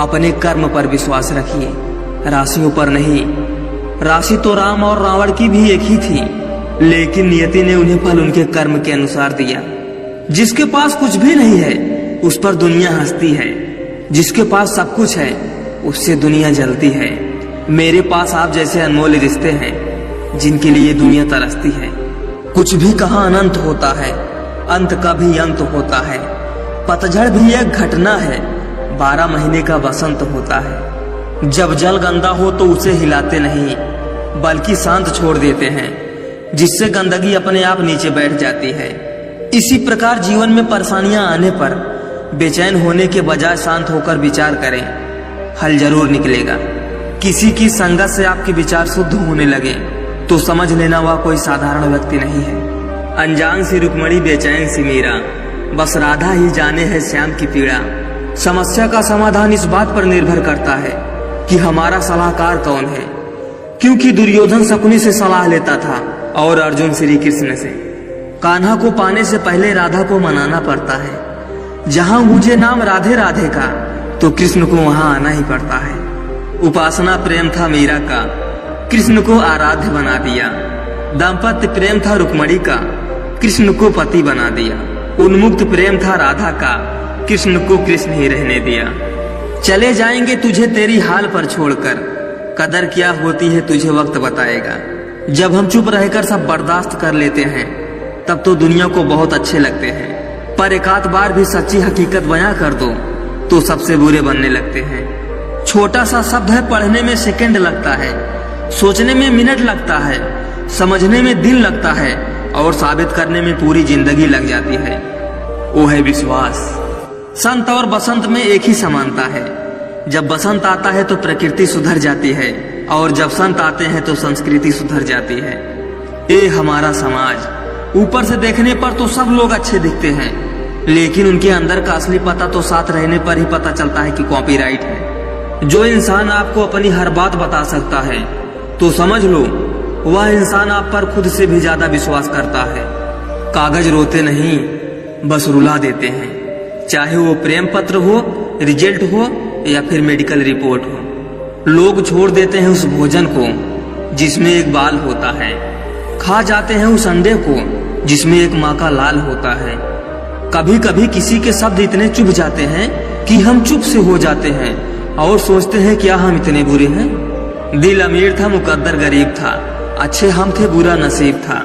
अपने कर्म पर विश्वास रखिए, राशियों पर नहीं। राशि तो राम और रावण की भी एक ही थी, लेकिन नियति ने उन्हें फल उनके कर्म के अनुसार दिया। जिसके पास कुछ भी नहीं है उस पर दुनिया हंसती है, जिसके पास सब कुछ है उससे दुनिया जलती है। मेरे पास आप जैसे अनमोल रिश्ते हैं जिनके लिए दुनिया तरसती है। कुछ भी कहाँ अनंत होता है, अंत का भी अंत होता है। पतझड़ भी एक घटना है, 12 महीने का बसंत होता है। जब जल गंदा हो तो उसे हिलाते नहीं बल्कि शांत छोड़ देते हैं, जिससे गंदगी अपने आप नीचे बैठ जाती है। इसी प्रकार जीवन में परेशानियां आने पर बेचैन होने के बजाय शांत होकर विचार करें, हल जरूर निकलेगा। किसी की संगत से आपके विचार शुद्ध होने लगे तो समझ लेना वह कोई साधारण व्यक्ति नहीं है। अनजान सी रुक्मणी बेचैन सी मीरा, बस राधा ही जाने है श्याम की पीड़ा। समस्या का समाधान इस बात पर निर्भर करता है कि हमारा सलाहकार कौन है, क्योंकि दुर्योधन शकुनी से सलाह लेता था और अर्जुन श्री कृष्ण से। कान्हा को पाने से पहले राधा को मनाना पड़ता है। जहां मुझे नाम राधे राधे का तो कृष्ण को वहां आना ही पड़ता है। उपासना प्रेम था मीरा का, कृष्ण को आराध्य बना दिया। दाम्पत्य प्रेम था रुक्मणी का, कृष्ण को पति बना दिया। उन्मुक्त प्रेम था राधा का, कृष्ण को कृष्ण ही रहने दिया। चले जाएंगे तुझे तेरी हाल पर छोड़कर, कदर क्या होती है तुझे वक्त बताएगा। जब हम चुप रहकर सब बर्दाश्त कर लेते हैं तब तो दुनिया को बहुत अच्छे लगते हैं, पर एक आध बार भी सच्ची हकीकत बयां कर दो तो सबसे बुरे बनने लगते हैं। छोटा सा शब्द है, पढ़ने में सेकंड लगता है, सोचने में मिनट लगता है, समझने में दिन लगता है और साबित करने में पूरी जिंदगी लग जाती है। वो है विश्वास। संत और बसंत में एक ही समानता है। जब बसंत आता है तो प्रकृति सुधर जाती है और जब संत आते हैं तो संस्कृति सुधर जाती है। ये हमारा समाज, ऊपर से देखने पर तो सब लोग अच्छे दिखते हैं, लेकिन उनके अंदर का असली पता तो साथ रहने पर ही पता चलता है कि कॉपीराइट है। जो इंसान आपको अपनी हर बात बता सकता है तो समझ लो वह इंसान आप पर खुद से भी ज्यादा विश्वास करता है। कागज रोते नहीं, बस रुला देते हैं, चाहे वो प्रेम पत्र हो, रिजल्ट हो या फिर मेडिकल रिपोर्ट हो। लोग छोड़ देते हैं उस भोजन को जिसमें एक बाल होता है, खा जाते हैं उस अंडे को जिसमें एक माँ का लाल होता है। कभी कभी किसी के शब्द इतने चुभ जाते हैं कि हम चुप से हो जाते हैं और सोचते हैं क्या हम इतने बुरे हैं। दिल अमीर था, मुकद्दर गरीब था, अच्छे हम थे, बुरा नसीब था।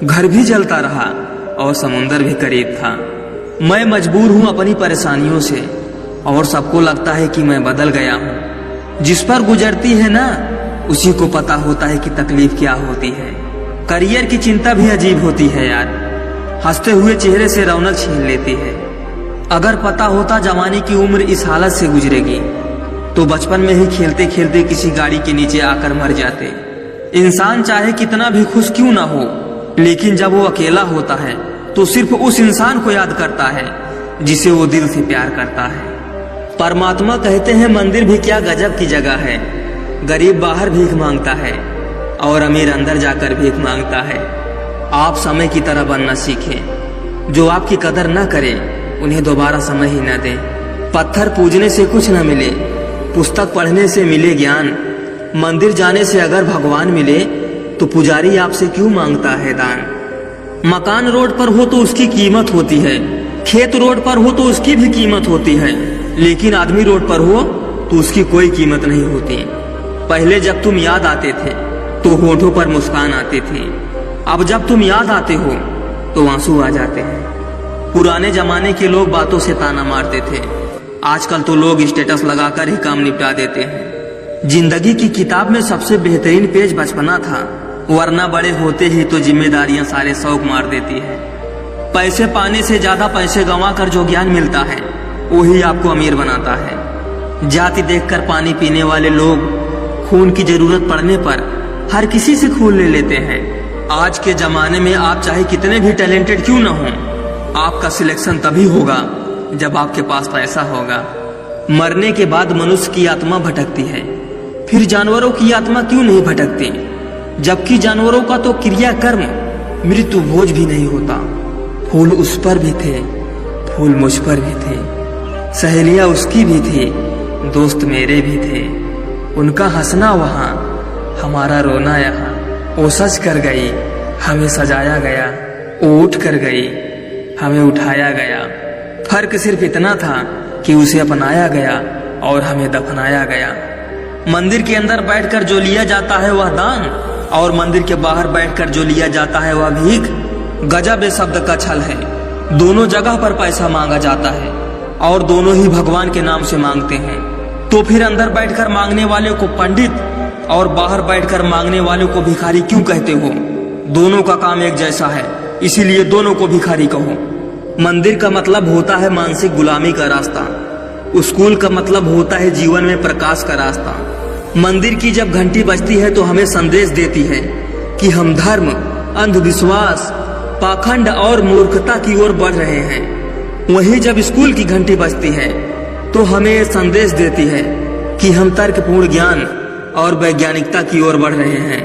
घर भी जलता रहा और समुंदर भी करीब था। मैं मजबूर हूँ अपनी परेशानियों से और सबको लगता है कि मैं बदल गया हूँ। जिस पर गुजरती है ना उसी को पता होता है कि तकलीफ क्या होती है। करियर की चिंता भी अजीब होती है यार, हंसते हुए चेहरे से रौनक छीन लेती है। अगर पता होता जवानी की उम्र इस हालत से गुजरेगी तो बचपन में ही खेलते खेलते किसी गाड़ी के नीचे आकर मर जाते। इंसान चाहे कितना भी खुश क्यों ना हो, लेकिन जब वो अकेला होता है तो सिर्फ उस इंसान को याद करता है जिसे वो दिल से प्यार करता है। परमात्मा कहते हैं मंदिर भी क्या गजब की जगह है, गरीब बाहर भीख मांगता है और अमीर अंदर जाकर भीख मांगता है। आप समय की तरह बनना सीखें, जो आपकी कदर न करे उन्हें दोबारा समय ही न दें। पत्थर पूजने से कुछ न मिले, पुस्तक पढ़ने से मिले ज्ञान। मंदिर जाने से अगर भगवान मिले तो पुजारी आपसे क्यों मांगता है दान। मकान रोड पर हो तो उसकी कीमत होती है, खेत रोड पर हो तो उसकी भी कीमत होती है, लेकिन आदमी रोड पर हो तो उसकी कोई कीमत नहीं होती। पहले जब तुम याद आते थे तो होठों पर मुस्कान आती थी, अब जब तुम याद आते हो तो आंसू आ जाते हैं। पुराने जमाने के लोग बातों से ताना मारते थे, आजकल तो लोग स्टेटस लगाकर ही काम निपटा देते हैं। जिंदगी की किताब में सबसे बेहतरीन पेज बचपना था, वरना बड़े होते ही तो जिम्मेदारियां सारे शौक मार देती है। पैसे पाने से ज्यादा पैसे गंवा कर जो ज्ञान मिलता है वही आपको अमीर बनाता है। जाति देखकर पानी पीने वाले लोग खून की जरूरत पड़ने पर हर किसी से खून ले लेते हैं। आज के जमाने में आप चाहे कितने भी टैलेंटेड क्यों न हो, आपका सिलेक्शन तभी होगा जब आपके पास पैसा होगा। मरने के बाद मनुष्य की आत्मा भटकती है, फिर जानवरों की आत्मा क्यों नहीं भटकती? जबकि जानवरों का तो क्रिया कर्म मृत्यु भोज भी नहीं होता। फूल उस पर भी थे, फूल मुझ पर भी थे, सहेलियां उसकी भी थी, दोस्त मेरे भी थे, उनका हंसना वहाँ, हमारा रोना यहाँ। वो सच कर गई, हमें सजाया गया, वो उठ कर गई, हमें उठाया गया। फर्क सिर्फ इतना था कि उसे अपनाया गया और हमें दफनाया गया। मंदिर के अंदर बैठकर जो लिया जाता है वह दान, और मंदिर के बाहर बैठकर जो लिया जाता है वह भीख। गजब ए शब्द का छल है। दोनों जगह पर पैसा मांगा जाता है और दोनों ही भगवान के नाम से मांगते हैं। तो फिर अंदर बैठकर मांगने वाले को पंडित और बाहर बैठकर मांगने वाले को भिखारी क्यों कहते हो? दोनों का काम एक जैसा है, इसीलिए दोनों को भिखारी कहो। मंदिर का मतलब होता है मानसिक गुलामी का रास्ता, स्कूल का मतलब होता है जीवन में प्रकाश का रास्ता। मंदिर की जब घंटी बजती है तो हमें संदेश देती है कि हम धर्म, अंधविश्वास, पाखंड और मूर्खता की ओर बढ़ रहे हैं। वहीं जब स्कूल की घंटी बजती है तो हमें संदेश देती है कि हम तर्कपूर्ण ज्ञान और वैज्ञानिकता की ओर बढ़ रहे हैं।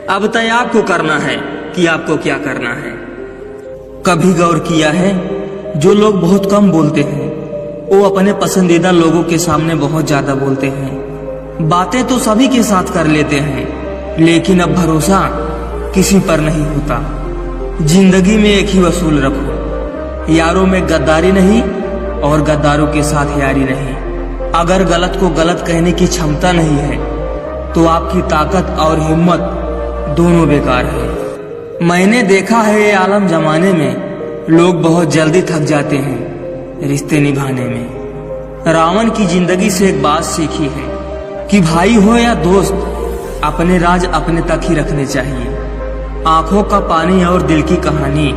अब तय आपको करना है कि आपको क्या करना है। कभी गौर किया है, जो लोग बहुत कम बोलते हैं वो अपने पसंदीदा लोगों के सामने बहुत ज्यादा बोलते हैं। बातें तो सभी के साथ कर लेते हैं, लेकिन अब भरोसा किसी पर नहीं होता। जिंदगी में एक ही वसूल रखो, यारों में गद्दारी नहीं और गद्दारों के साथ यारी नहीं। अगर गलत को गलत कहने की क्षमता नहीं है तो आपकी ताकत और हिम्मत दोनों बेकार है। मैंने देखा है ये आलम जमाने में लोग बहुत जल्दी थक जाते हैं रिश्ते निभाने में। रावण की जिंदगी से एक बात सीखी है कि भाई हो या दोस्त, अपने राज अपने तक ही रखने चाहिए। आंखों का पानी और दिल की कहानी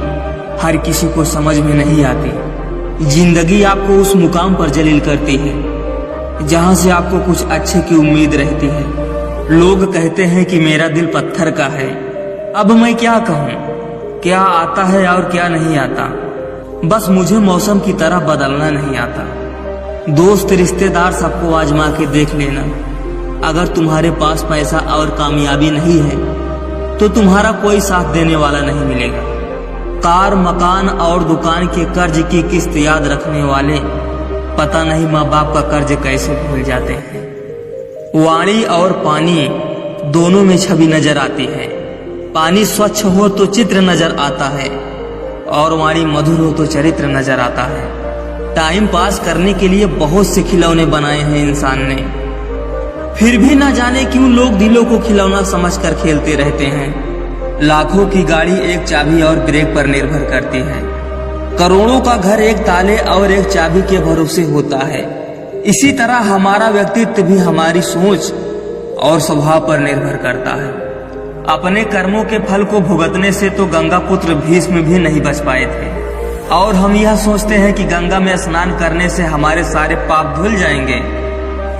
हर किसी को समझ में नहीं आती। जिंदगी आपको उस मुकाम पर जलील करती है जहां से आपको कुछ अच्छे की उम्मीद रहती है। लोग कहते हैं कि मेरा दिल पत्थर का है। अब मैं क्या कहूँ, क्या आता है और क्या नहीं आता। बस मुझे मौसम की तरह बदलना नहीं आता। दोस्त रिश्तेदार सबको आजमा के देख लेना। अगर तुम्हारे पास पैसा और कामयाबी नहीं है तो तुम्हारा कोई साथ देने वाला नहीं मिलेगा। कार, मकान और दुकान के कर्ज की किस्त याद रखने वाले पता नहीं माँ बाप का कर्ज कैसे भूल जाते हैं। वाणी और पानी दोनों में छवि नजर आती है। पानी स्वच्छ हो तो चित्र नजर आता है और वाणी मधुर हो तो चरित्र नजर आता है। टाइम पास करने के लिए बहुत से खिलौने बनाए हैं इंसान ने, फिर भी ना जाने क्यों लोग दिलों को खिलौना समझकर खेलते रहते हैं। लाखों की गाड़ी एक चाबी और ब्रेक पर निर्भर करती है। करोड़ों का घर एक ताले और एक चाबी के भरोसे होता है। इसी तरह हमारा व्यक्तित्व भी हमारी सोच और स्वभाव पर निर्भर करता है। अपने कर्मों के फल को भुगतने से तो गंगा पुत्र भीष्म भी नहीं बच पाए थे, और हम यह सोचते हैं कि गंगा में स्नान करने से हमारे सारे पाप धुल जाएंगे।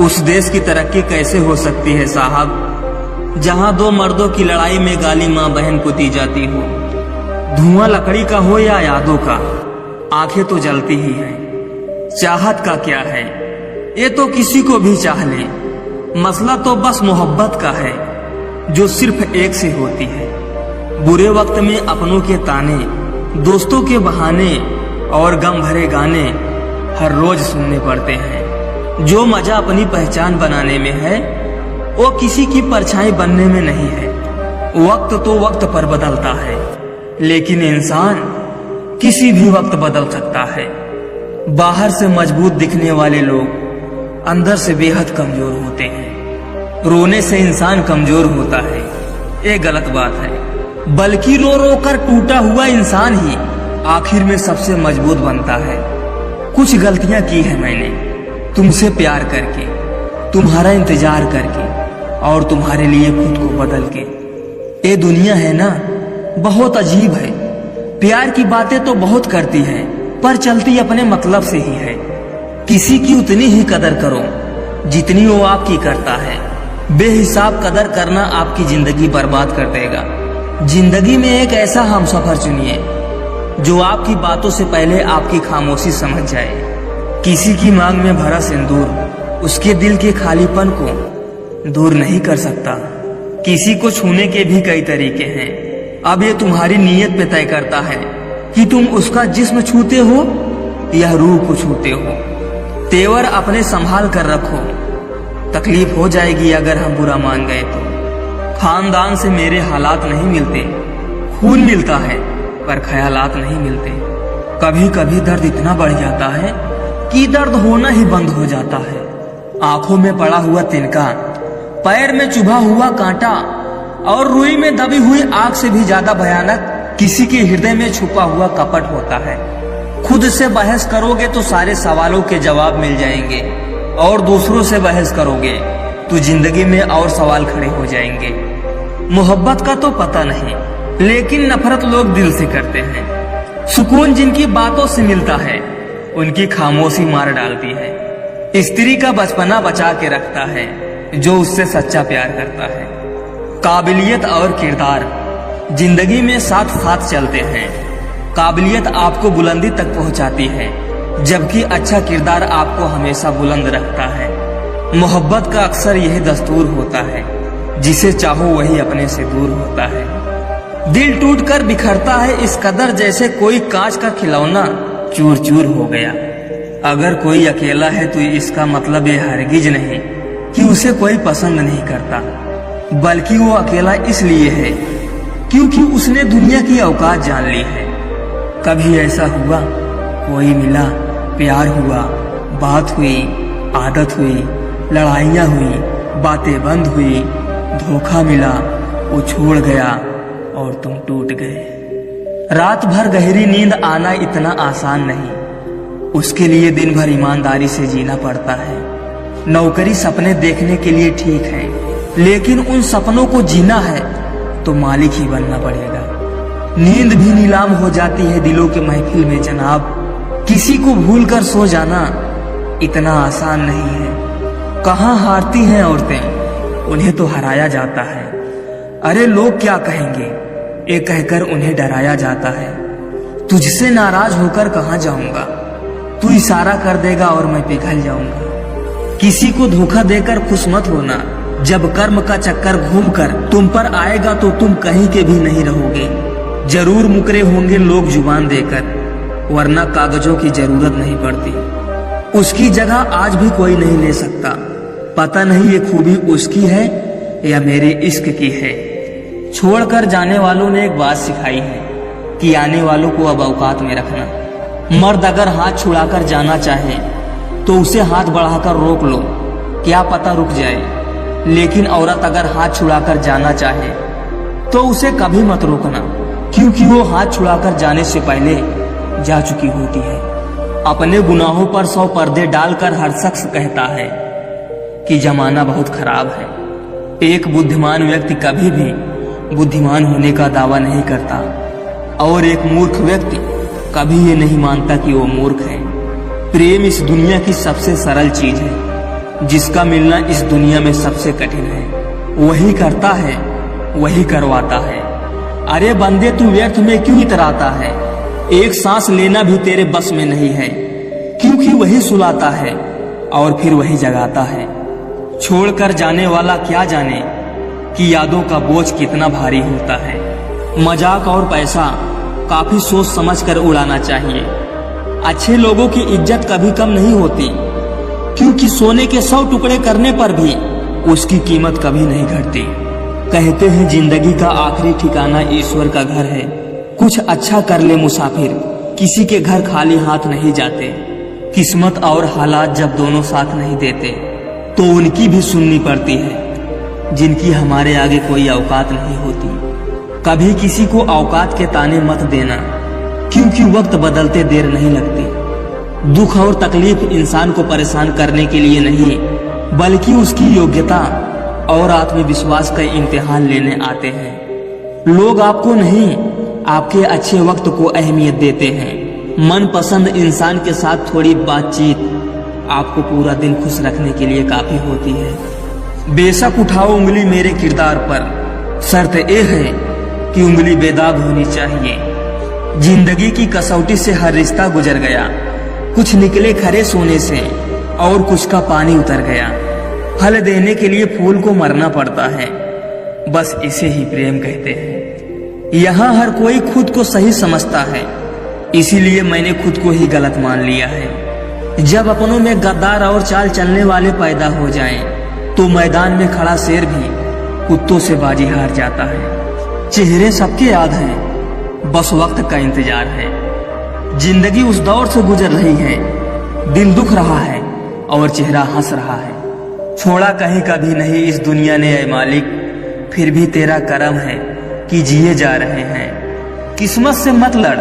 उस देश की तरक्की कैसे हो सकती है साहब, जहां दो मर्दों की लड़ाई में गाली माँ बहन को दी जाती हो। धुआं लकड़ी का हो या यादों का, आंखें तो जलती ही हैं। चाहत का क्या है, ये तो किसी को भी चाह ले। मसला तो बस मोहब्बत का है जो सिर्फ एक से होती है। बुरे वक्त में अपनों के ताने, दोस्तों के बहाने और गम भरे गाने हर रोज सुनने पड़ते हैं। जो मजा अपनी पहचान बनाने में है वो किसी की परछाई बनने में नहीं है। वक्त तो वक्त पर बदलता है, लेकिन इंसान किसी भी वक्त बदल सकता है। बाहर से मजबूत दिखने वाले लोग अंदर से बेहद कमजोर होते हैं। रोने से इंसान कमजोर होता है, ये गलत बात है। बल्कि रो रो कर टूटा हुआ इंसान ही आखिर में सबसे मजबूत बनता है। कुछ गलतियां की है मैंने, तुमसे प्यार करके, तुम्हारा इंतजार करके और तुम्हारे लिए खुद को बदल के। ये दुनिया है ना, बहुत अजीब है। प्यार की बातें तो बहुत करती है पर चलती अपने मतलब से ही है। किसी की उतनी ही कदर करो जितनी वो आपकी करता है। बेहिसाब कदर करना आपकी जिंदगी बर्बाद कर देगा। जिंदगी में एक ऐसा हमसफर चुनिए जो आपकी बातों से पहले आपकी खामोशी समझ जाए। किसी की मांग में भरा सिंदूर उसके दिल के खालीपन को दूर नहीं कर सकता। किसी को छूने के भी कई तरीके हैं। अब ये तुम्हारी नीयत पे तय करता है कि तुम उसका जिस्म छूते हो या रूह को छूते हो। तेवर अपने संभाल कर रखो, तकलीफ हो जाएगी अगर हम बुरा मान गए तो। खानदान से मेरे हालात नहीं मिलते, खून मिलता है पर ख्यालात नहीं मिलते। कभी कभी दर्द इतना बढ़ जाता है कि दर्द होना ही बंद हो जाता है। आंखों में पड़ा हुआ तिनका, पैर में चुभा हुआ कांटा और रुई में दबी हुई आग से भी ज्यादा भयानक किसी के हृदय में छुपा हुआ कपट होता है। खुद से बहस करोगे तो सारे सवालों के जवाब मिल जाएंगे, और दूसरों से बहस करोगे तो जिंदगी में और सवाल खड़े हो जाएंगे। मोहब्बत का तो पता नहीं, लेकिन नफरत लोग दिल से करते हैं। सुकून जिनकी बातों से मिलता है, उनकी खामोशी मार डालती है। स्त्री का बचपना बचा के रखता है जो उससे सच्चा प्यार करता है। काबिलियत और किरदार जिंदगी में साथ साथ चलते हैं। काबिलियत आपको बुलंदी तक पहुंचाती है, जबकि अच्छा किरदार आपको हमेशा बुलंद रखता है। मोहब्बत का अक्सर यही दस्तूर होता है, जिसे चाहो वही अपने से दूर होता है। दिल टूटकर बिखरता है इस कदर जैसे कोई कांच का खिलौना चूर चूर हो गया। अगर कोई अकेला है तो इसका मतलब ये हरगिज नहीं कि उसे कोई पसंद नहीं करता, बल्कि वो अकेला इसलिए है क्योंकि उसने दुनिया की औकात जान ली है। कभी ऐसा हुआ कोई मिला, प्यार हुआ, बात हुई, आदत हुई, लड़ाइयाँ हुई, बातें बंद हुई, धोखा मिला, वो छोड़ गया और तुम टूट गए। रात भर गहरी नींद आना इतना आसान नहीं, उसके लिए दिन भर ईमानदारी से जीना पड़ता है। नौकरी सपने देखने के लिए ठीक है, लेकिन उन सपनों को जीना है तो मालिक ही बनना पड़ेगा। नींद भी नीलाम हो जाती है दिलों के महफिल में जनाब। किसी को भूल कर सो जाना इतना आसान नहीं है। कहाँ हारती हैं औरतें, उन्हें तो हराया जाता है। अरे लोग क्या कहेंगे, ये कहकर उन्हें डराया जाता है। तुझसे नाराज होकर कहाँ जाऊंगा, तू इशारा कर देगा और मैं पिघल जाऊंगा। किसी को धोखा देकर खुश मत होना, जब कर्म का चक्कर घूमकर तुम पर आएगा तो तुम कहीं के भी नहीं रहोगे। जरूर मुकरे होंगे लोग जुबान देकर, वरना कागजों की जरूरत नहीं पड़ती। उसकी जगह आज भी कोई नहीं ले सकता। पता नहीं ये खूबी उसकी है या मेरे इश्क की है। छोड़कर जाने वालों ने एक बात सिखाई है कि आने वालों को अब औकात में रखना। मर्द अगर हाथ छुड़ाकर जाना चाहे तो उसे हाथ बढ़ाकर रोक लो, क्या पता रुक जाए। लेकिन औरत अगर हाथ छुड़ाकर जाना चाहे तो उसे कभी मत रोकना, क्योंकि वो हाथ छुड़ाकर जाने से पहले जा चुकी होती है। अपने गुनाहों पर 100 पर्दे डालकर हर शख्स कहता है कि जमाना बहुत खराब है। एक बुद्धिमान व्यक्ति कभी भी बुद्धिमान होने का दावा नहीं करता, और एक मूर्ख व्यक्ति कभी ये नहीं मानता कि वो मूर्ख है। प्रेम इस दुनिया की सबसे सरल चीज है, जिसका मिलना इस दुनिया में सबसे कठिन है। वही करता है, वही करवाता है। अरे बंदे, तू व्यर्थ में क्यों इतराता है? एक सांस लेना भी तेरे बस में नहीं है, क्योंकि वही सुलाता है और फिर वही जगाता है। छोड़कर जाने वाला क्या जाने कि यादों का बोझ कितना भारी होता है। मजाक और पैसा काफी सोच समझ कर उड़ाना चाहिए। अच्छे लोगों की इज्जत कभी कम नहीं होती, क्योंकि सोने के 100 टुकड़े करने पर भी उसकी कीमत कभी नहीं घटती। कहते हैं जिंदगी का आखिरी ठिकाना ईश्वर का घर है। कुछ अच्छा कर ले मुसाफिर, किसी के घर खाली हाथ नहीं जाते। किस्मत और हालात जब दोनों साथ नहीं देते तो उनकी भी सुननी पड़ती है, जिनकी हमारे आगे कोई औकात नहीं होती। कभी किसी को औकात के ताने मत देना, क्योंकि वक्त बदलते देर नहीं लगती। दुख और तकलीफ इंसान को परेशान करने के लिए नहीं, बल्कि उसकी योग्यता और आत्मविश्वास का इम्तिहान लेने आते हैं। लोग आपको नहीं, आपके अच्छे वक्त को अहमियत देते हैं। मनपसंद इंसान के साथ थोड़ी बातचीत आपको पूरा दिन खुश रखने के लिए काफी होती है। बेशक उठाओ उंगली मेरे किरदार पर, शर्त यह है कि उंगली बेदाग होनी चाहिए। जिंदगी की कसौटी से हर रिश्ता गुजर गया, कुछ निकले खरे सोने से और कुछ का पानी उतर गया। फल देने के लिए फूल को मरना पड़ता है, बस इसे ही प्रेम कहते हैं। यहाँ हर कोई खुद को सही समझता है, इसीलिए मैंने खुद को ही गलत मान लिया है। जब अपनों में गद्दार और चाल चलने वाले पैदा हो जाएं, तो मैदान में खड़ा शेर भी कुत्तों से बाजी हार जाता है। चेहरे सबके याद हैं, बस वक्त का इंतजार है। जिंदगी उस दौर से गुजर रही है, दिल दुख रहा है और चेहरा हंस रहा है। छोड़ा कहीं कभी नहीं इस दुनिया ने ऐ मालिक, फिर भी तेरा करम है कि जिए जा रहे हैं। किस्मत से मत लड़,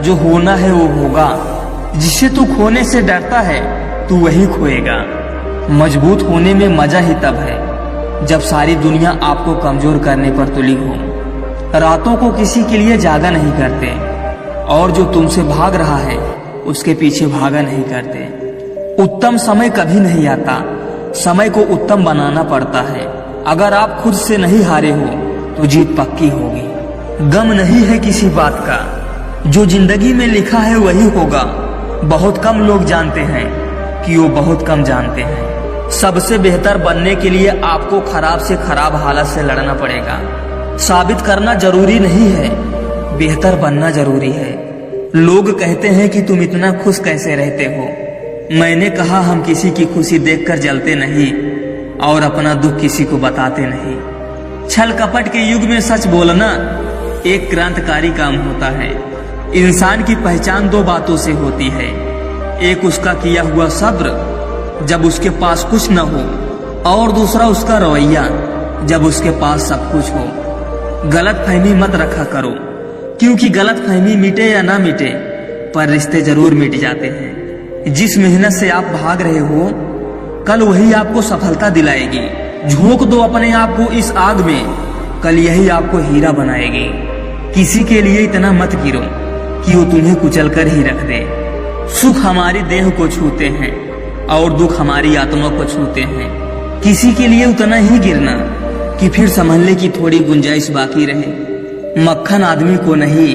जो होना है वो होगा। जिसे तू खोने से डरता है, तू वही खोएगा। मजबूत होने में मजा ही तब है जब सारी दुनिया आपको कमजोर करने पर तुली हो। रातों को किसी के लिए जागा नहीं करते, और जो तुमसे भाग रहा है उसके पीछे भागा नहीं करते। उत्तम समय कभी नहीं आता, समय को उत्तम बनाना पड़ता है। अगर आप खुद से नहीं हारे हो तो जीत पक्की होगी। गम नहीं है किसी बात का, जो जिंदगी में लिखा है वही होगा। बहुत कम लोग जानते हैं कि वो बहुत कम जानते हैं। सबसे बेहतर बनने के लिए आपको खराब से खराब हालत से लड़ना पड़ेगा। साबित करना जरूरी नहीं है, बेहतर बनना जरूरी है। लोग कहते हैं कि तुम इतना खुश कैसे रहते हो। मैंने कहा हम किसी की खुशी देखकर जलते नहीं और अपना दुख किसी को बताते नहीं। छल कपट के युग में सच बोलना एक क्रांतिकारी काम होता है। इंसान की पहचान दो बातों से होती है, एक उसका किया हुआ सब्र जब उसके पास कुछ न हो, और दूसरा उसका रवैया जब उसके पास सब कुछ हो। गलतफहमी मत रखा करो, क्योंकि गलतफहमी मिटे या ना मिटे पर रिश्ते जरूर मिट जाते हैं। जिस मेहनत से आप भाग रहे हो, कल वही आपको सफलता दिलाएगी। झोंक दो अपने आप को इस आग में, कल यही आपको हीरा बनाएगी। किसी के लिए इतना मत गिरो कि वो तुम्हें कुचल कर ही रख दे। सुख हमारी देह को छूते हैं और दुख हमारी आत्मा को छूते हैं। किसी के लिए उतना ही गिरना कि फिर संभलने की थोड़ी गुंजाइश बाकी रहे। मक्खन आदमी को नहीं,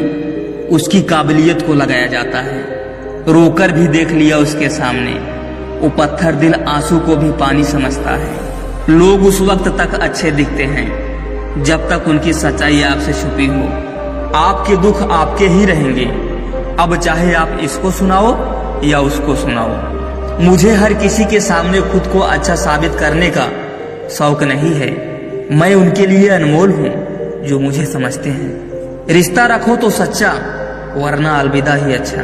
उसकी काबिलियत को लगाया जाता है। रोकर भी देख लिया उसके सामने, वो पत्थर दिल आंसू को भी पानी समझता है। लोग उस वक्त तक अच्छे दिखते हैं जब तक उनकी सच्चाई आपसे छुपी हो। आपके दुख आपके ही रहेंगे, अब चाहे आप इसको सुनाओ या उसको सुनाओ। मुझे हर किसी के सामने खुद को अच्छा साबित करने का शौक नहीं है। मैं उनके लिए अनमोल हूँ जो मुझे समझते हैं। रिश्ता रखो तो सच्चा, वरना अलविदा ही अच्छा।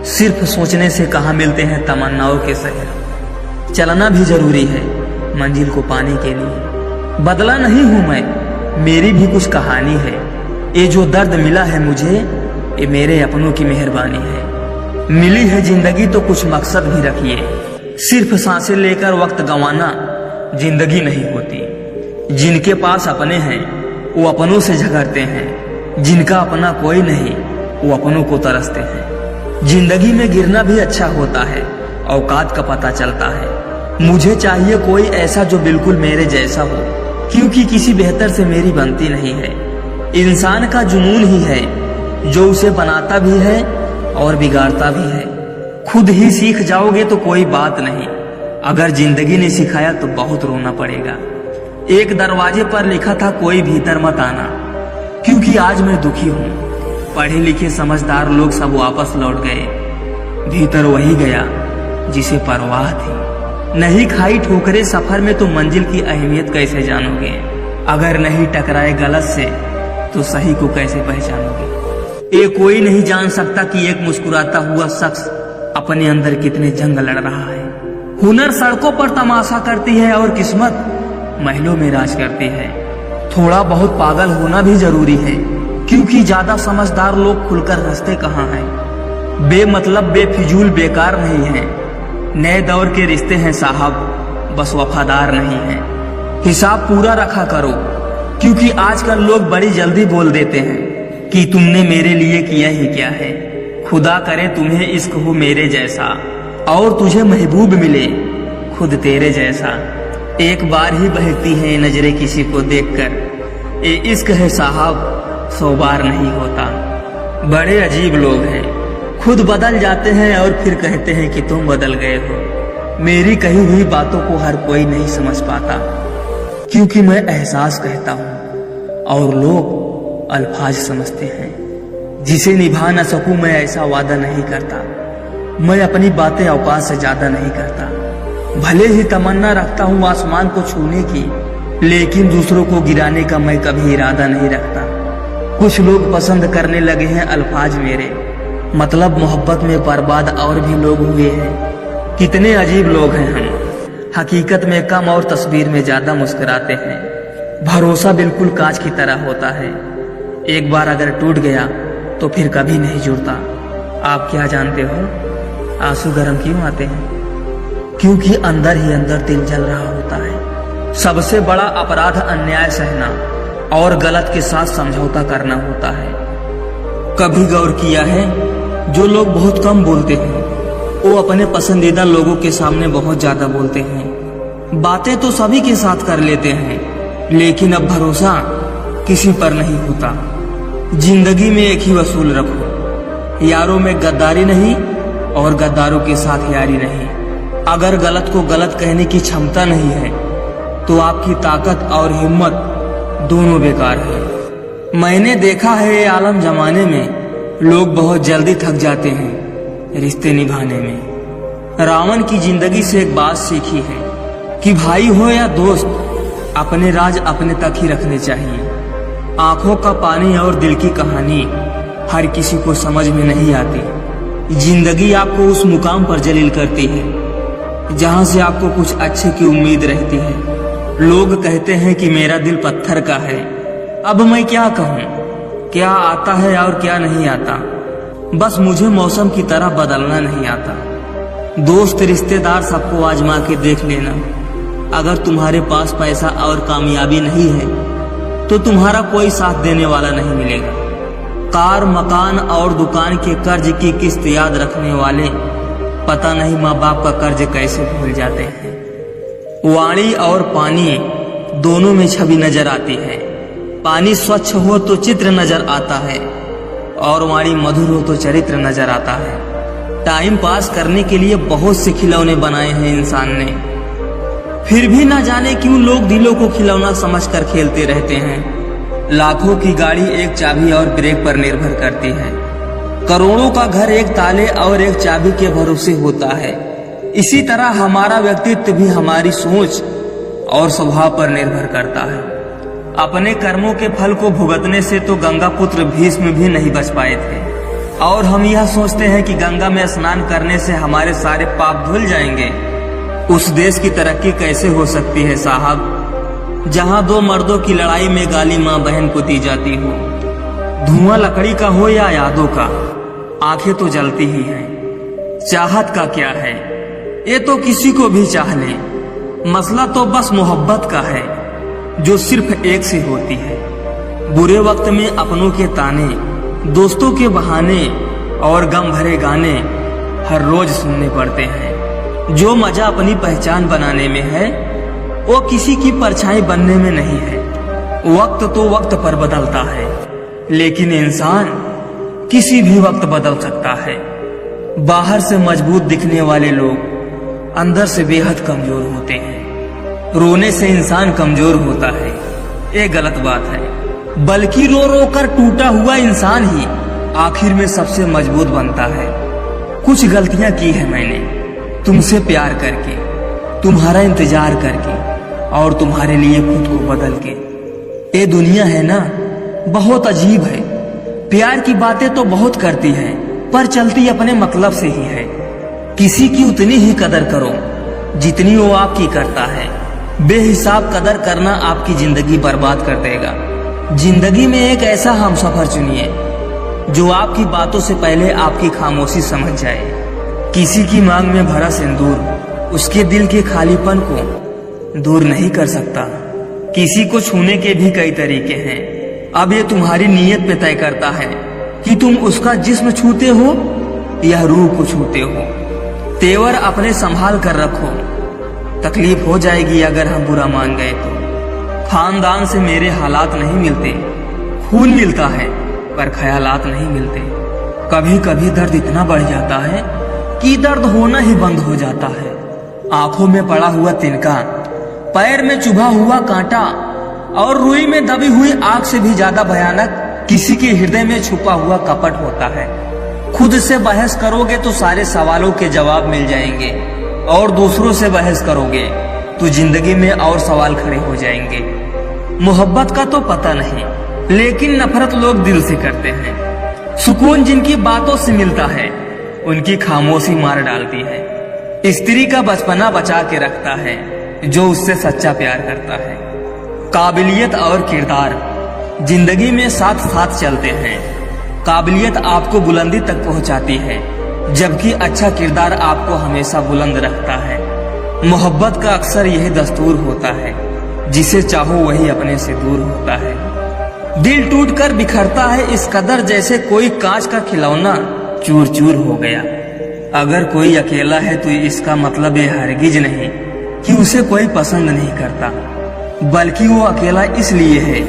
सिर्फ सोचने से कहाँ मिलते हैं तमन्नाओं के शहर। चलना भी जरूरी है मंजिल को पाने के लिए। बदला नहीं हूँ मैं, मेरी भी कुछ कहानी है। ये जो दर्द मिला है मुझे, ये मेरे अपनों की मेहरबानी है। मिली है जिंदगी तो कुछ मकसद भी रखिए। सिर्फ सांसें लेकर वक्त गंवाना जिंदगी नहीं होती। जिनके पास अपने हैं वो अपनों से झगड़ते हैं, जिनका अपना कोई नहीं वो अपनों को तरसते हैं। जिंदगी में गिरना भी अच्छा होता है, औकात का पता चलता है। मुझे चाहिए कोई ऐसा जो बिल्कुल मेरे जैसा हो, क्योंकि किसी बेहतर से मेरी बनती नहीं है। इंसान का जुनून ही है जो उसे बनाता भी है और बिगाड़ता भी है। खुद ही सीख जाओगे तो कोई बात नहीं, अगर जिंदगी ने सिखाया तो बहुत रोना पड़ेगा। एक दरवाजे पर लिखा था कोई भीतर मत आना, क्योंकि आज मैं दुखी हूँ। पढ़े लिखे समझदार लोग सब वापस लौट गए, भीतर वही गया जिसे परवाह थी। नहीं खाई ठोकरे सफर में तो मंजिल की अहमियत कैसे जानोगे। अगर नहीं टकराए गलत से तो सही को कैसे पहचानोगे। ये कोई नहीं जान सकता कि एक मुस्कुराता हुआ शख्स अपने अंदर कितने जंग लड़ रहा है। हुनर सड़कों पर तमाशा करती है और किस्मत महलों में राज करती है। थोड़ा बहुत पागल होना भी जरूरी है, क्योंकि ज्यादा समझदार लोग खुलकर हंसते कहाँ हैं। बेमतलब बेफिजूल बेकार नहीं है। नए दौर के रिश्ते हैं साहब, बस वफादार नहीं है। हिसाब पूरा रखा करो, क्योंकि आजकल लोग बड़ी जल्दी बोल देते हैं कि तुमने मेरे लिए किया ही क्या है। खुदा करे तुम्हें इश्क हो मेरे जैसा, और तुझे महबूब मिले खुद तेरे जैसा। एक बार ही बहती है नजरें किसी को देखकर, ये इश्क है साहब 100 बार नहीं होता। बड़े अजीब लोग हैं, खुद बदल जाते हैं और फिर कहते हैं कि तुम बदल गए हो। मेरी कही हुई बातों को हर कोई नहीं समझ पाता, क्योंकि मैं एहसास कहता हूँ और लोग अल्फाज समझते हैं। जिसे निभा न सकूं मैं ऐसा वादा नहीं करता। मैं अपनी बातें औकात से ज्यादा नहीं करता। भले ही तमन्ना रखता हूँ आसमान को छूने की, लेकिन दूसरों को गिराने का मैं कभी इरादा नहीं रखता। कुछ लोग पसंद करने लगे हैं अल्फाज मेरे, मतलब मोहब्बत में बर्बाद और भी लोग हुए हैं। कितने अजीब लोग हैं हम, हकीकत में कम और तस्वीर में ज्यादा मुस्कुराते हैं। भरोसा बिल्कुल कांच की तरह होता है, एक बार अगर टूट गया तो फिर कभी नहीं जुड़ता। आप क्या जानते हो आंसू गर्म क्यों आते हैं? क्योंकि अंदर ही अंदर दिल जल रहा होता है। सबसे बड़ा अपराध अन्याय सहना और गलत के साथ समझौता करना होता है। कभी गौर किया है, जो लोग बहुत कम बोलते हैं वो अपने पसंदीदा लोगों के सामने बहुत ज्यादा बोलते हैं। बातें तो सभी के साथ कर लेते हैं, लेकिन अब भरोसा किसी पर नहीं होता। जिंदगी में एक ही वसूल रखो, यारों में गद्दारी नहीं और गद्दारों के साथ यारी नहीं। अगर गलत को गलत कहने की क्षमता नहीं है तो आपकी ताकत और हिम्मत दोनों बेकार है। मैंने देखा है ये आलम जमाने में लोग बहुत जल्दी थक जाते हैं रिश्ते निभाने में। रावण की जिंदगी से एक बात सीखी है कि भाई हो या दोस्त, अपने राज अपने तक ही रखने चाहिए। आंखों का पानी और दिल की कहानी हर किसी को समझ में नहीं आती। जिंदगी आपको उस मुकाम पर जलील करती है जहां से आपको कुछ अच्छे की उम्मीद रहती है। लोग कहते हैं कि मेरा दिल पत्थर का है। अब मैं क्या कहूँ, क्या आता है और क्या नहीं आता। बस मुझे मौसम की तरह बदलना नहीं आता। दोस्त रिश्तेदार सबको आजमा के देख लेना। अगर तुम्हारे पास पैसा और कामयाबी नहीं है तो तुम्हारा कोई साथ देने वाला नहीं मिलेगा। कार, मकान और दुकान के कर्ज की किस्त याद रखने वाले पता नहीं माँ बाप का कर्ज कैसे भूल जाते हैं। वाणी और पानी दोनों में छवि नजर आती है। पानी स्वच्छ हो तो चित्र नजर आता है और वाणी मधुर हो तो चरित्र नजर आता है। टाइम पास करने के लिए बहुत से खिलौने बनाए हैं इंसान ने, फिर भी ना जाने क्यों लोग दिलों को खिलौना समझकर खेलते रहते हैं। लाखों की गाड़ी एक चाबी और ब्रेक पर निर्भर करती है। करोड़ों का घर एक ताले और एक चाबी के भरोसे होता है। इसी तरह हमारा व्यक्तित्व भी हमारी सोच और स्वभाव पर निर्भर करता है। अपने कर्मों के फल को भुगतने से तो गंगा पुत्र भीष्म भी नहीं बच पाए थे, और हम यह सोचते हैं कि गंगा में स्नान करने से हमारे सारे पाप धुल जाएंगे। उस देश की तरक्की कैसे हो सकती है साहब, जहां दो मर्दों की लड़ाई में गाली माँ बहन को दी जाती हो। धुआं लकड़ी का हो या यादों का, आंखें तो जलती ही हैं। चाहत का क्या है, ये तो किसी को भी चाह ले। मसला तो बस मोहब्बत का है जो सिर्फ एक से होती है। बुरे वक्त में अपनों के ताने, दोस्तों के बहाने और गम भरे गाने हर रोज सुनने पड़ते हैं। जो मजा अपनी पहचान बनाने में है वो किसी की परछाई बनने में नहीं है। वक्त तो वक्त पर बदलता है, लेकिन इंसान किसी भी वक्त बदल सकता है। बाहर से मजबूत दिखने वाले लोग अंदर से बेहद कमजोर होते हैं। रोने से इंसान कमजोर होता है, ये गलत बात है। बल्कि रो रो कर टूटा हुआ इंसान ही आखिर में सबसे मजबूत बनता है। कुछ गलतियां की है मैंने, तुमसे प्यार करके, तुम्हारा इंतजार करके और तुम्हारे लिए खुद को बदल के। ये दुनिया है ना, बहुत अजीब है। प्यार की बातें तो बहुत करती है, पर चलती अपने मतलब से ही है। किसी की उतनी ही कदर करो जितनी वो आपकी करता है। बेहिसाब कदर करना आपकी जिंदगी बर्बाद कर देगा। जिंदगी में एक ऐसा हमसफर चुनिए जो आपकी बातों से पहले आपकी खामोशी समझ जाए। किसी की मांग में भरा सिंदूर उसके दिल के खालीपन को दूर नहीं कर सकता। किसी को छूने के भी कई तरीके हैं। अब ये तुम्हारी नीयत पे तय करता है कि तुम उसका जिस्म छूते हो या रूह को छूते हो। तेवर अपने संभाल कर रखो, तकलीफ हो जाएगी अगर हम बुरा मान गए तो। खानदान से मेरे हालात नहीं मिलते, खून मिलता है पर ख्यालात नहीं मिलते। कभी कभी दर्द इतना बढ़ जाता है कि दर्द होना ही बंद हो जाता है। आंखों में पड़ा हुआ तिनका, पैर में चुभा हुआ कांटा और रुई में दबी हुई आग से भी ज्यादा भयानक किसी के हृदय में छुपा हुआ कपट होता है। खुद से बहस करोगे तो सारे सवालों के जवाब मिल जाएंगे, और दूसरों से बहस करोगे तो जिंदगी में और सवाल खड़े हो जाएंगे। मोहब्बत का तो पता नहीं, लेकिन नफरत लोग दिल से करते हैं। सुकून जिनकी बातों से मिलता है, उनकी खामोशी मार डालती है। स्त्री का बचपना बचा के रखता है जो उससे सच्चा प्यार करता है। काबिलियत और किरदार जिंदगी में साथ साथ चलते हैं। काबिलियत आपको बुलंदी तक पहुंचाती है, जबकि अच्छा किरदार आपको हमेशा बुलंद रखता है। मोहब्बत का अक्सर यही दस्तूर होता है, जिसे चाहो वही अपने से दूर होता है। दिल टूट कर बिखरता है इस कदर, जैसे कोई कांच का खिलौना चूर चूर हो गया। अगर कोई अकेला है तो इसका मतलब ये हरगिज नहीं कि उसे कोई पसंद नहीं करता, बल्कि वो अकेला इसलिए है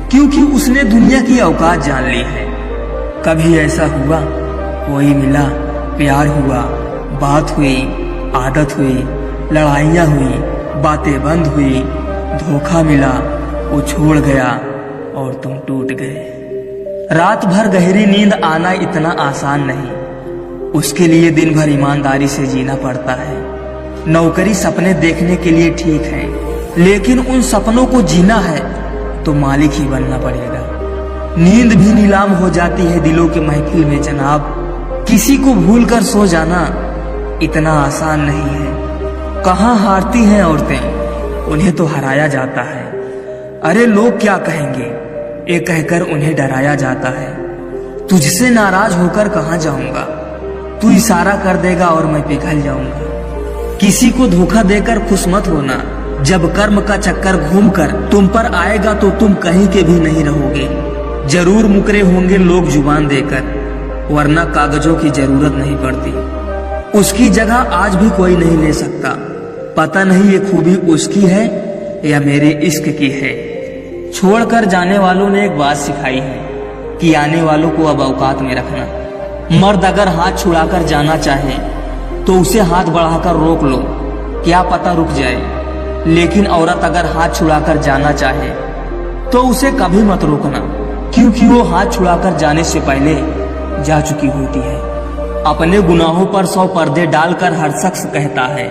क्योंकि उसने दुनिया की औकात जान ली है। कभी ऐसा हुआ, कोई मिला, प्यार हुआ, बात हुई, आदत हुई, लड़ाइयाँ हुई, बातें बंद हुई, धोखा मिला, वो छोड़ गया और तुम टूट गए। रात भर गहरी नींद आना इतना आसान नहीं, उसके लिए दिन भर ईमानदारी से जीना पड़ता है। नौकरी सपने देखने के लिए ठीक है, लेकिन उन सपनों को जीना है तो मालिक ही बनना पड़ेगा। नींद भी नीलाम हो जाती है दिलों के महफिल में जनाब। किसी को भूल कर सो जाना इतना आसान नहीं है। कहाँ हारती हैं औरतें, उन्हें तो हराया जाता है। अरे लोग क्या कहेंगे, ये कहकर उन्हें डराया जाता है। तुझसे नाराज होकर कहाँ जाऊंगा, तू इशारा कर देगा और मैं पिघल जाऊंगा। किसी को धोखा देकर खुश मत होना, जब कर्म का चक्कर घूमकर तुम पर आएगा तो तुम कहीं के भी नहीं रहोगे। जरूर मुकरे होंगे लोग जुबान देकर, वरना कागजों की जरूरत नहीं पड़ती। उसकी जगह आज भी कोई नहीं ले सकता। पता नहीं ये खूबी उसकी है या मेरे इश्क की है। छोड़कर जाने वालों ने एक बात सिखाई है कि आने वालों को अब औकात में रखना। मर्द अगर हाथ छुड़ाकर जाना चाहे तो उसे हाथ बढ़ाकर रोक लो, क्या पता रुक जाए। लेकिन औरत अगर हाथ छुड़ाकर जाना चाहे तो उसे कभी मत रोकना, क्योंकि वो हाथ छुड़ाकर जाने से पहले जा चुकी होती है। अपने गुनाहों पर 100 पर्दे डालकर हर शख्स कहता है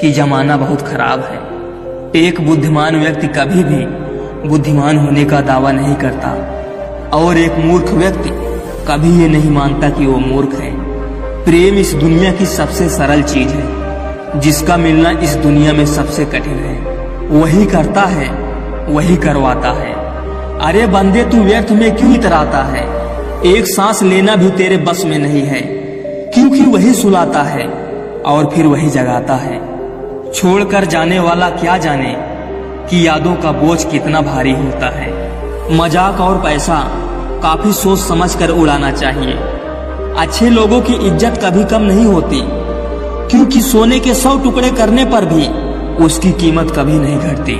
कि जमाना बहुत खराब है। एक बुद्धिमान व्यक्ति कभी भी बुद्धिमान होने का दावा नहीं करता, और एक मूर्ख व्यक्ति कभी ये नहीं मानता कि वो मूर्ख है। प्रेम इस दुनिया की सबसे सरल चीज है, जिसका मिलना इस दुनिया में सबसे कठिन है। वही करता है, वही करवाता है। अरे बंदे, तू व्यर्थ में क्यों इतराता है? एक सांस लेना भी तेरे बस में नहीं है, क्योंकि वही सुलाता है और फिर वही जगाता है। छोड़कर जाने वाला क्या जाने कि यादों का बोझ कितना भारी होता है। मजाक और पैसा काफी सोच समझ कर उड़ाना चाहिए। अच्छे लोगों की इज्जत कभी कम नहीं होती, क्योंकि सोने के 100 टुकड़े करने पर भी उसकी कीमत कभी नहीं घटती।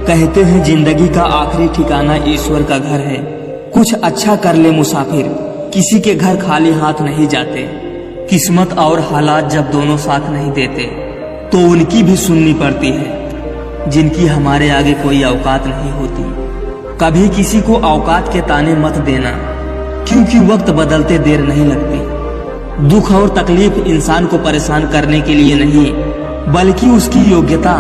कहते हैं जिंदगी का आखिरी ठिकाना ईश्वर का घर है। कुछ अच्छा कर ले मुसाफिर, किसी के घर खाली हाथ नहीं जाते। किस्मत और हालात जब दोनों साथ नहीं देते तो उनकी भी सुननी पड़ती है, जिनकी हमारे आगे कोई औकात नहीं होती। कभी किसी को औकात के ताने मत देना, क्योंकि वक्त बदलते देर नहीं लगती। दुख और तकलीफ इंसान को परेशान करने के लिए नहीं, बल्कि उसकी योग्यता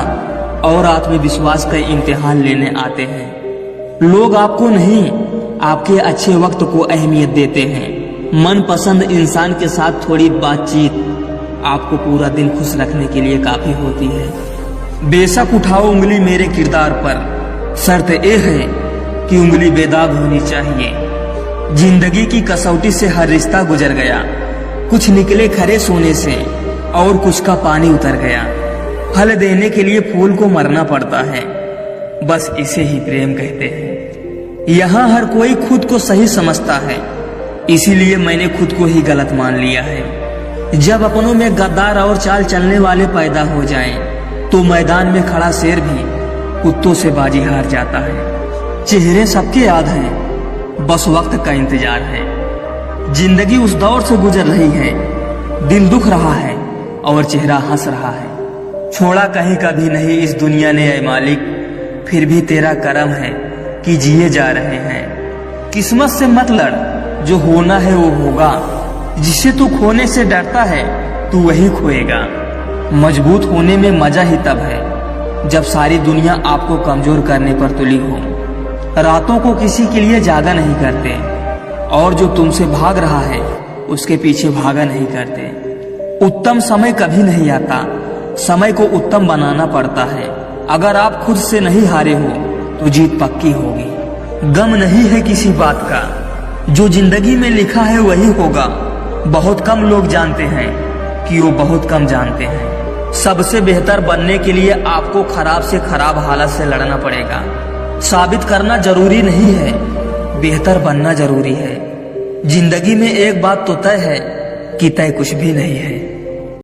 और आत्मविश्वास का इम्तिहान लेने आते हैं। लोग आपको नहीं, आपके अच्छे वक्त को अहमियत देते हैं। मनपसंद इंसान के साथ थोड़ी बातचीत आपको पूरा दिन खुश रखने के लिए काफी होती है। बेशक उठाओ उंगली मेरे किरदार पर, शर्त यह है कि उंगली बेदाग होनी चाहिए। जिंदगी की कसौटी से हर रिश्ता गुजर गया, कुछ निकले खरे सोने से और कुछ का पानी उतर गया। फल देने के लिए फूल को मरना पड़ता है, बस इसे ही प्रेम कहते हैं। यहाँ हर कोई खुद को सही समझता है, इसीलिए मैंने खुद को ही गलत मान लिया है। जब अपनों में गद्दार और चाल चलने वाले पैदा हो जाएं, तो मैदान में खड़ा शेर भी कुत्तों से बाजी हार जाता है। चेहरे सबके याद हैं, बस वक्त का इंतजार है। जिंदगी उस दौर से गुजर रही है, दिल दुख रहा है और चेहरा हंस रहा है। छोड़ा कहीं कभी नहीं इस दुनिया ने ऐ मालिक, फिर भी तेरा करम है कि जिए जा रहे हैं। किस्मत से मत लड़, जो होना है वो होगा, जिसे तू खोने से डरता है तू वही खोएगा। मजबूत होने में मजा ही तब है जब सारी दुनिया आपको कमजोर करने पर तुली हो। रातों को किसी के लिए जागा नहीं करते और जो तुमसे भाग रहा है उसके पीछे भागा नहीं करते। उत्तम समय कभी नहीं आता, समय को उत्तम बनाना पड़ता है। अगर आप खुद से नहीं हारे हो तो जीत पक्की होगी। गम नहीं है किसी बात का, जो जिंदगी में लिखा है वही होगा। बहुत कम लोग जानते हैं कि वो बहुत कम जानते हैं। सबसे बेहतर बनने के लिए आपको खराब से खराब हालत से लड़ना पड़ेगा। साबित करना जरूरी नहीं है, बेहतर बनना जरूरी है। जिंदगी में एक बात तो तय है कि तय कुछ भी नहीं है।